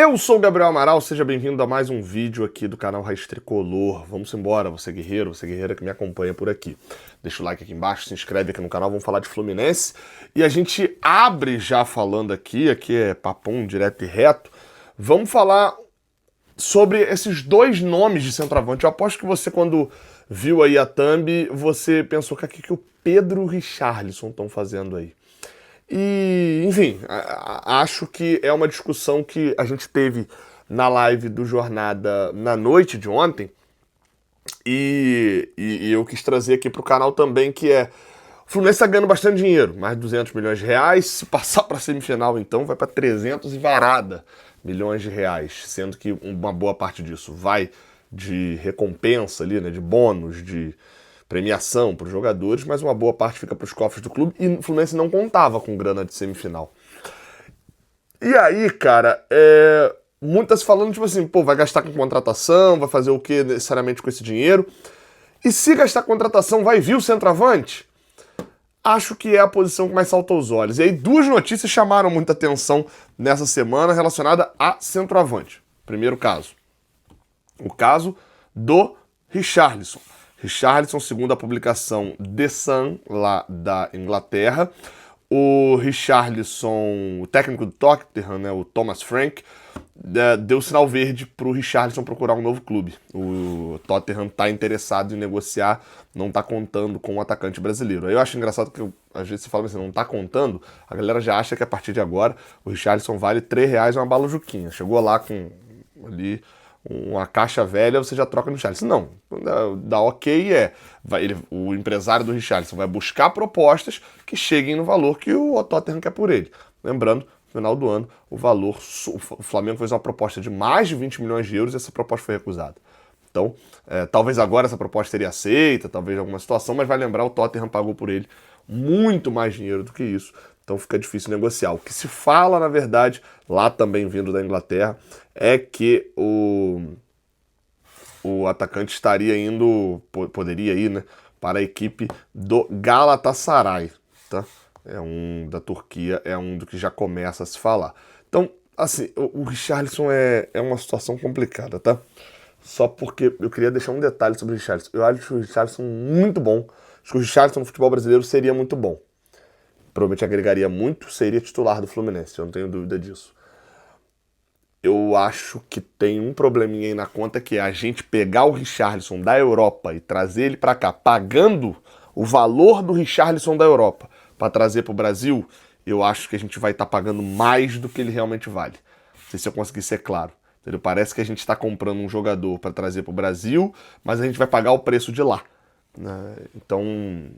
Eu sou o Gabriel Amaral, seja bem-vindo a mais um vídeo aqui do canal Raiz Tricolor. Vamos embora, você guerreiro, você guerreira que me acompanha por aqui. Deixa o like aqui embaixo, se inscreve aqui no canal, vamos falar de Fluminense. E a gente abre já falando aqui é papum direto e reto. Vamos falar sobre esses dois nomes de centroavante. Eu aposto que você, quando viu aí a thumb, você pensou que o Pedro e o Richarlison estão fazendo aí. E, enfim, acho que é uma discussão que a gente teve na live do Jornada na noite de ontem, e eu quis trazer aqui pro canal também, que é: o Fluminense tá ganhando bastante dinheiro, mais de 200 milhões de reais, se passar pra semifinal então vai pra 300 e varada milhões de reais, sendo que uma boa parte disso vai de recompensa ali, né, de bônus, de premiação para os jogadores, mas uma boa parte fica para os cofres do clube, e o Fluminense não contava com grana de semifinal. E aí, cara, muitas falando tipo assim, pô, vai gastar com contratação, vai fazer o que necessariamente com esse dinheiro? E se gastar com contratação, vai vir o centroavante? Acho que é a posição que mais salta aos olhos. E aí, duas notícias chamaram muita atenção nessa semana relacionada a centroavante. Primeiro caso, o caso do Richarlison. Richarlison, segundo a publicação The Sun, lá da Inglaterra. O Richarlison, o técnico do Tottenham, né, o Thomas Frank, deu sinal verde para o Richarlison procurar um novo clube. O Tottenham está interessado em negociar, não está contando com um atacante brasileiro. Aí eu acho engraçado que às vezes você fala assim, não está contando, a galera já acha que a partir de agora o Richarlison vale R$3 uma bala Juquinha. Chegou lá com ali uma caixa velha, você já troca no Richarlison. Não, dá ok o empresário do Richarlison vai buscar propostas que cheguem no valor que o Tottenham quer por ele. Lembrando, no final do ano, o Flamengo fez uma proposta de mais de 20 milhões de euros e essa proposta foi recusada. Então, talvez agora essa proposta seria aceita, talvez em alguma situação, mas vai lembrar, o Tottenham pagou por ele muito mais dinheiro do que isso. Então fica difícil negociar. O que se fala, na verdade, lá também vindo da Inglaterra, é que o atacante estaria indo, poderia ir, né, para a equipe do Galatasaray, tá? Da Turquia, é um do que já começa a se falar. Então, assim, o Richarlison é uma situação complicada, tá? Só porque eu queria deixar um detalhe sobre o Richarlison. Eu acho o Richarlison muito bom. Acho que o Richarlison no futebol brasileiro seria muito bom. Provavelmente agregaria muito, seria titular do Fluminense, eu não tenho dúvida disso. Eu acho que tem um probleminha aí na conta, que é a gente pegar o Richarlison da Europa e trazer ele para cá, pagando o valor do Richarlison da Europa para trazer para o Brasil. Eu acho que a gente vai estar pagando mais do que ele realmente vale. Não sei se eu consegui ser claro. Entendeu? Parece que a gente está comprando um jogador para trazer para o Brasil, mas a gente vai pagar o preço de lá. Então,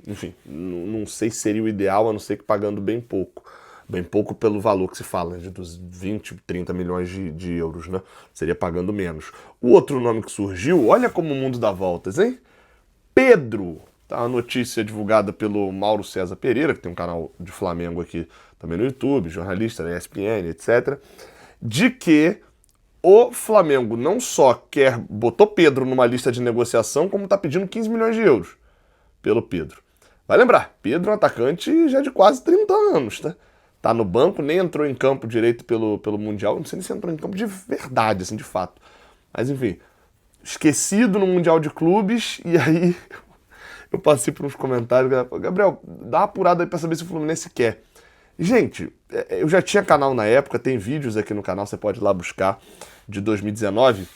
enfim, não sei se seria o ideal, a não ser que pagando bem pouco pelo valor que se fala, né, dos 20, 30 milhões de euros, né? Seria pagando menos. O outro nome que surgiu, olha como o mundo dá voltas, hein? Pedro. Tá, uma notícia divulgada pelo Mauro César Pereira, que tem um canal de Flamengo aqui também no YouTube, jornalista da ESPN, etc., de que o Flamengo não só botou Pedro numa lista de negociação, como está pedindo 15 milhões de euros pelo Pedro. Vai lembrar, Pedro é um atacante já de quase 30 anos, tá? Tá no banco, nem entrou em campo direito pelo Mundial, não sei nem se entrou em campo de verdade, assim, de fato. Mas enfim, esquecido no Mundial de Clubes, e aí eu passei por uns comentários, Gabriel, dá uma apurada aí pra saber se o Fluminense quer. Gente, eu já tinha canal na época, tem vídeos aqui no canal, você pode ir lá buscar, de 2019,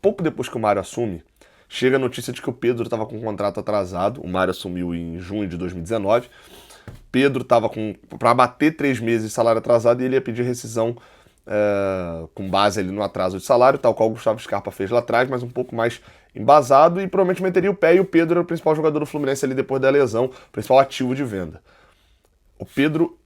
pouco depois que o Mário assume, chega a notícia de que o Pedro estava com um contrato atrasado. O Mário assumiu em junho de 2019. Pedro estava para bater 3 meses de salário atrasado, e ele ia pedir rescisão com base ali no atraso de salário, tal qual o Gustavo Scarpa fez lá atrás, mas um pouco mais embasado, e provavelmente meteria o pé, e o Pedro era o principal jogador do Fluminense ali depois da lesão, principal ativo de venda. O Pedro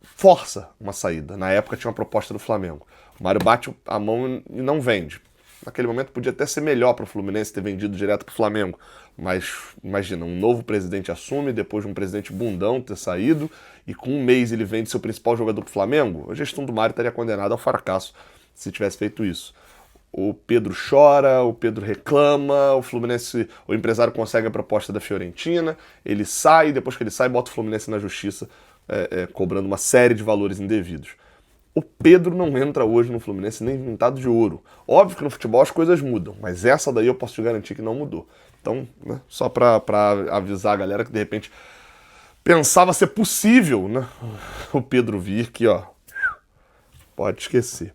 força uma saída. Na época tinha uma proposta do Flamengo. O Mário bate a mão e não vende. Naquele momento podia até ser melhor para o Fluminense ter vendido direto para o Flamengo. Mas imagina, um novo presidente assume, depois de um presidente bundão ter saído, e com um mês ele vende seu principal jogador para o Flamengo. A gestão do Mário estaria condenada ao fracasso se tivesse feito isso. O Pedro chora, o Pedro reclama, o empresário consegue a proposta da Fiorentina, ele sai, depois que ele sai, bota o Fluminense na justiça, cobrando uma série de valores indevidos. O Pedro não entra hoje no Fluminense nem pintado de ouro. Óbvio que no futebol as coisas mudam, mas essa daí eu posso te garantir que não mudou. Então, né, só pra avisar a galera que de repente pensava ser possível, né, o Pedro vir, que ó, pode esquecer.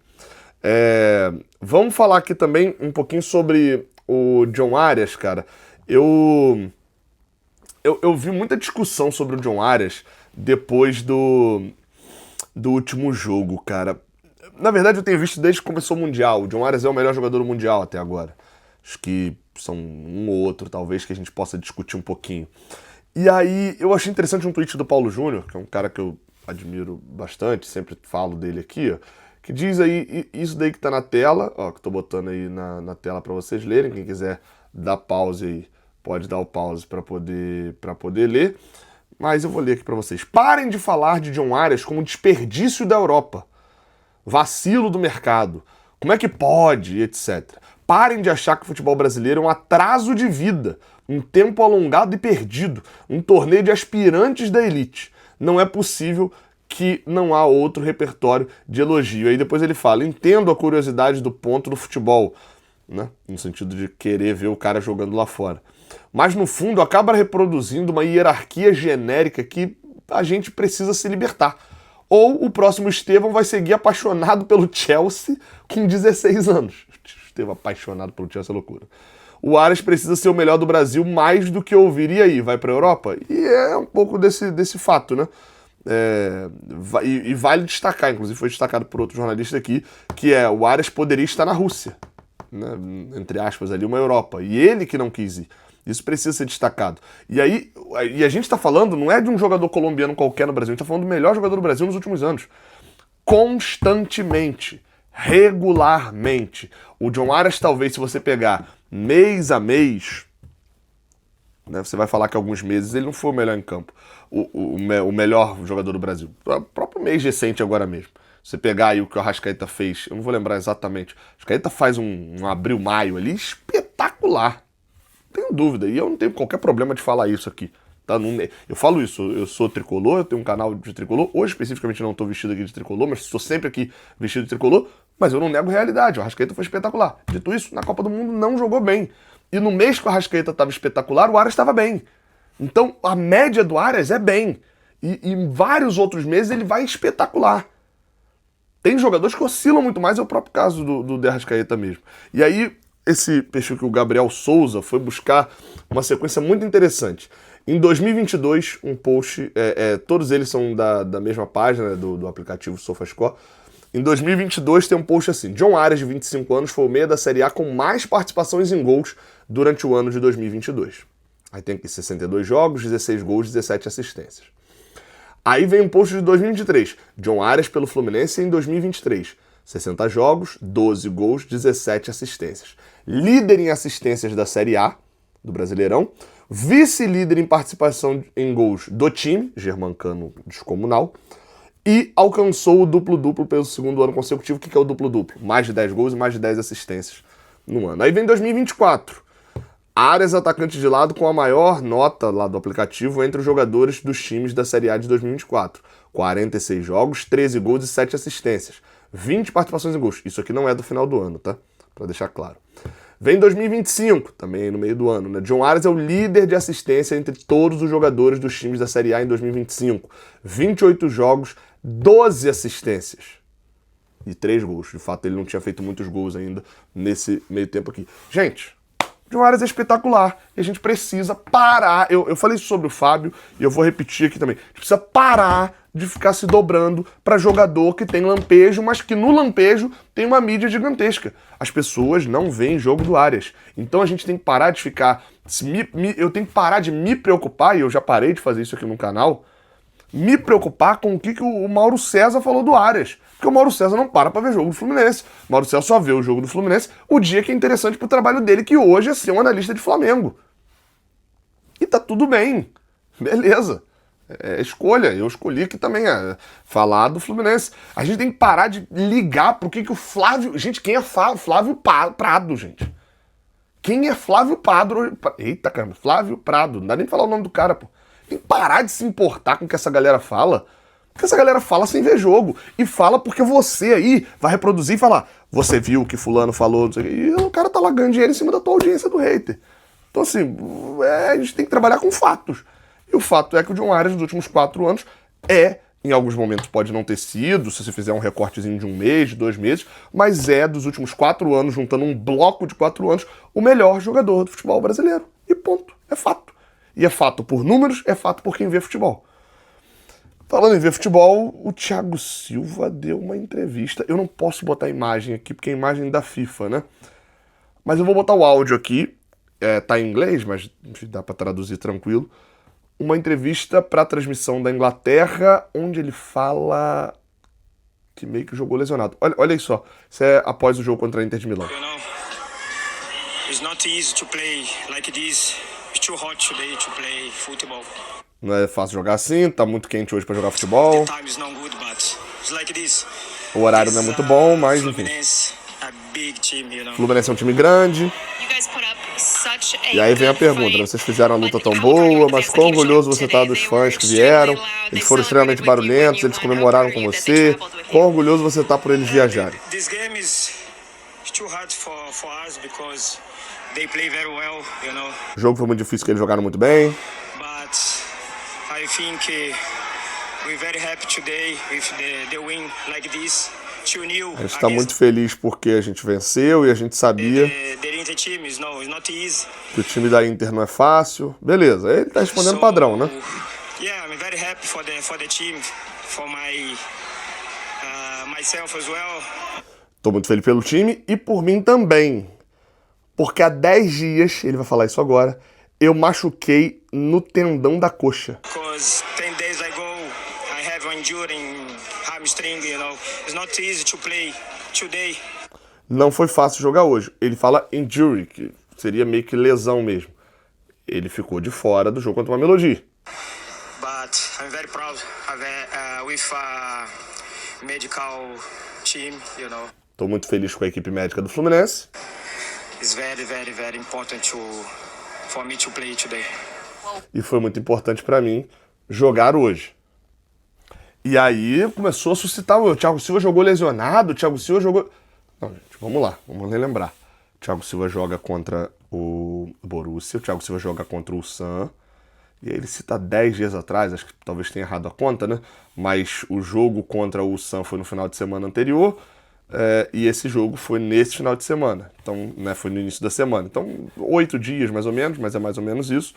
Vamos falar aqui também um pouquinho sobre o John Arias, cara. Eu vi muita discussão sobre o John Arias depois do último jogo, cara. Na verdade, eu tenho visto desde que começou o Mundial. O John Arias é o melhor jogador do Mundial até agora. Acho que são um ou outro, talvez, que a gente possa discutir um pouquinho. E aí, eu achei interessante um tweet do Paulo Júnior, que é um cara que eu admiro bastante, sempre falo dele aqui, ó, que diz aí, isso daí que tá na tela, ó, que eu tô botando aí na tela pra vocês lerem, quem quiser dar pause aí, pode dar o pause pra poder ler, mas eu vou ler aqui pra vocês. Parem de falar de John Arias como desperdício da Europa, vacilo do mercado, como é que pode, etc. Parem de achar que o futebol brasileiro é um atraso de vida, um tempo alongado e perdido, um torneio de aspirantes da elite. Não é possível que não há outro repertório de elogio. Aí depois ele fala, entendo a curiosidade do ponto do futebol, né? No sentido de querer ver o cara jogando lá fora. Mas no fundo acaba reproduzindo uma hierarquia genérica que a gente precisa se libertar. Ou o próximo Estevão vai seguir apaixonado pelo Chelsea com 16 anos. Estevão apaixonado pelo Chelsea é loucura. O Arias precisa ser o melhor do Brasil mais do que ouvir. E aí, vai pra Europa? E é um pouco desse fato, né? E vale destacar, inclusive foi destacado por outro jornalista aqui, que o Arias poderia estar na Rússia, né? Entre aspas ali, uma Europa. E ele que não quis ir. Isso precisa ser destacado. E aí, a gente tá falando, não é de um jogador colombiano qualquer no Brasil, a gente tá falando do melhor jogador do Brasil nos últimos anos. Constantemente. Regularmente. O John Arias, talvez, se você pegar mês a mês, né, você vai falar que alguns meses ele não foi o melhor em campo, o melhor jogador do Brasil. O próprio mês recente agora mesmo. Você pegar aí o que o Arrascaeta fez, eu não vou lembrar exatamente. O Arrascaeta faz um abril-maio ali espetacular. Não tenho dúvida. E eu não tenho qualquer problema de falar isso aqui. Tá? Eu falo isso, eu sou tricolor, eu tenho um canal de tricolor. Hoje, especificamente, não estou vestido aqui de tricolor, mas estou sempre aqui vestido de tricolor. Mas eu não nego realidade. O Arrascaeta foi espetacular. Dito isso, na Copa do Mundo não jogou bem. E no mês que o Arrascaeta estava espetacular, o Arias estava bem. Então, a média do Arias é bem. E em vários outros meses ele vai espetacular. Tem jogadores que oscilam muito mais, é o próprio caso do De Arrascaeta mesmo. E aí, esse perfil que o Gabriel Souza foi buscar uma sequência muito interessante. Em 2022, um post, todos eles são da mesma página, né, do aplicativo SofaScore. Em 2022 tem um post assim, John Arias, de 25 anos, foi o meia da Série A com mais participações em gols durante o ano de 2022. Aí tem aqui 62 jogos, 16 gols, 17 assistências. Aí vem um post de 2023, John Arias pelo Fluminense em 2023. 60 jogos, 12 gols, 17 assistências. Líder em assistências da Série A, do Brasileirão. Vice-líder em participação em gols do time, Germancano descomunal. E alcançou o duplo-duplo pelo segundo ano consecutivo. O que é o duplo-duplo? Mais de 10 gols e mais de 10 assistências no ano. Aí vem 2024. Arias, atacante de lado com a maior nota lá do aplicativo entre os jogadores dos times da Série A de 2024. 46 jogos, 13 gols e 7 assistências. 20 participações em gols. Isso aqui não é do final do ano, tá? Pra deixar claro. Vem 2025, também no meio do ano, né? John Arias é o líder de assistência entre todos os jogadores dos times da Série A em 2025. 28 jogos, 12 assistências e 3 gols. De fato, ele não tinha feito muitos gols ainda nesse meio tempo aqui. Gente, John Arias é espetacular e a gente precisa parar. Eu falei isso sobre o Fábio e eu vou repetir aqui também. A gente precisa parar de ficar se dobrando para jogador que tem lampejo, mas que no lampejo tem uma mídia gigantesca. As pessoas não veem jogo do Arias. Então a gente tem que parar de ficar... Eu tenho que parar de me preocupar, e eu já parei de fazer isso aqui no canal, me preocupar com o que o Mauro César falou do Arias. Porque o Mauro César não para ver jogo do Fluminense. O Mauro César só vê o jogo do Fluminense o dia que é interessante pro trabalho dele, que hoje é ser um analista de Flamengo. E tá tudo bem. Beleza. É escolha. Eu escolhi aqui também falar do Fluminense. A gente tem que parar de ligar pro que o Flávio... Gente, quem é Flávio Prado, gente? Quem é Flávio Prado? Eita, caramba. Flávio Prado. Não dá nem pra falar o nome do cara, pô. Tem que parar de se importar com o que essa galera fala. Porque essa galera fala sem ver jogo. E fala porque você aí vai reproduzir e falar, você viu o que fulano falou, não sei o quê. E o cara tá lá ganhando dinheiro em cima da tua audiência do hater. Então assim, a gente tem que trabalhar com fatos. E o fato é que o John Arias nos últimos 4 anos em alguns momentos pode não ter sido, se você fizer um recortezinho de 1 mês, de 2 meses, mas dos últimos 4 anos, juntando um bloco de 4 anos, o melhor jogador do futebol brasileiro. E ponto. É fato. E é fato por números, é fato por quem vê futebol. Falando em ver futebol, o Thiago Silva deu uma entrevista. Eu não posso botar a imagem aqui, porque é a imagem da FIFA, né? Mas eu vou botar o áudio aqui. Tá em inglês, mas enfim, dá pra traduzir tranquilo. Uma entrevista pra transmissão da Inglaterra, onde ele fala que meio que jogou lesionado. Olha aí só. Isso é após o jogo contra a Inter de Milão. You know, it's not easy to play like this. It's too hot today to play football. Não é fácil jogar assim, tá muito quente hoje pra jogar futebol. The time is not good, but it's like this. O horário não é muito bom, mas enfim. Fluminense, a big team, you know. Fluminense é um time grande. E aí vem a pergunta, né? Vocês fizeram a luta tão boa, mas quão orgulhoso você tá dos fãs que vieram? Eles foram extremamente barulhentos, eles comemoraram com você. Quão orgulhoso você tá por eles viajarem? This game is too hard for us because they play very well, you know. O jogo foi muito difícil, que eles jogaram muito bem. But I think we're very happy today with the win like this. A gente está muito feliz porque a gente venceu e a gente sabia que o time da Inter não é fácil. Beleza, ele tá respondendo padrão, né? Yeah, I'm very happy for the team, for myself as well. Tô muito feliz pelo time e por mim também. Porque há 10 dias, ele vai falar isso agora, eu machuquei no tendão da coxa. Because 10 days ago I have an injury in hamstring, you know. It's not easy to play today. Não foi fácil jogar hoje. Ele fala injury, que seria meio que lesão mesmo. Ele ficou de fora do jogo contra o Mamelodi. But I'm very proud with a medical team, you know. Tô muito feliz com a equipe médica do Fluminense. It's very, very, very important for me to play today. E foi muito importante pra mim jogar hoje. E aí começou a suscitar, o Thiago Silva jogou lesionado, o Thiago Silva jogou... Não, gente, vamos lá, vamos relembrar. O Thiago Silva joga contra o Borussia, o Thiago Silva joga contra o Ulsan, e aí ele cita 10 dias atrás, acho que talvez tenha errado a conta, né? Mas o jogo contra o Ulsan foi no final de semana anterior, e esse jogo foi nesse final de semana. Então, né, foi no início da semana. Então, 8 dias mais ou menos, mas é mais ou menos isso.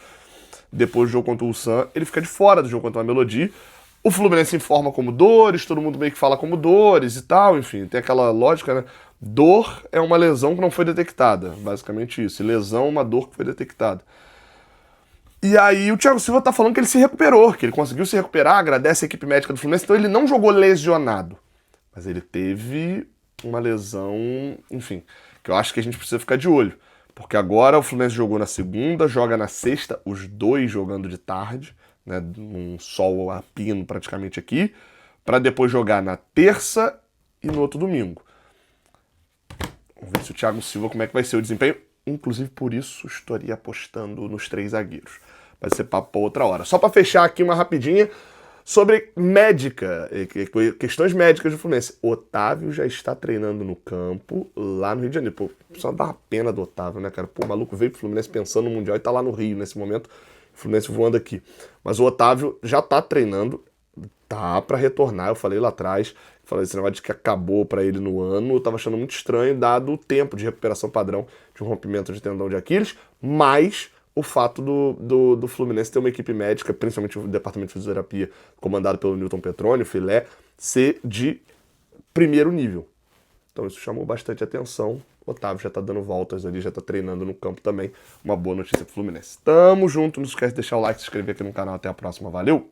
Depois do jogo contra o Ulsan, ele fica de fora do jogo contra o Mamelodi. O Fluminense informa como dores, todo mundo meio que fala como dores e tal, enfim, tem aquela lógica, né? Dor é uma lesão que não foi detectada, basicamente isso. E lesão é uma dor que foi detectada. E aí o Thiago Silva tá falando que ele se recuperou, que ele conseguiu se recuperar, agradece a equipe médica do Fluminense, então ele não jogou lesionado. Mas ele teve uma lesão, enfim, que eu acho que a gente precisa ficar de olho. Porque agora o Fluminense jogou na segunda, joga na sexta, os dois jogando de tarde, né, um sol a pino praticamente aqui, para depois jogar na terça e no outro domingo. Vamos ver se o Thiago Silva, como é que vai ser o desempenho. Inclusive, por isso, estaria apostando nos 3 zagueiros. Vai ser papo para outra hora. Só para fechar aqui uma rapidinha sobre médica, questões médicas do Fluminense. Otávio já está treinando no campo lá no Rio de Janeiro. Pô, só dá uma pena do Otávio, né, cara? Pô, o maluco veio pro Fluminense pensando no Mundial e tá lá no Rio nesse momento. O Fluminense voando aqui. Mas o Otávio já tá treinando, tá para retornar. Eu falei lá atrás, falei esse negócio de que acabou para ele no ano. Eu tava achando muito estranho, dado o tempo de recuperação padrão de um rompimento de tendão de Aquiles, mas o fato do Fluminense ter uma equipe médica, principalmente o departamento de fisioterapia, comandado pelo Newton Petroni, o Filé, ser de primeiro nível. Então isso chamou bastante atenção. O Otávio já tá dando voltas ali, já tá treinando no campo também. Uma boa notícia pro Fluminense. Tamo junto, não esquece de deixar o like, se inscrever aqui no canal. Até a próxima, valeu!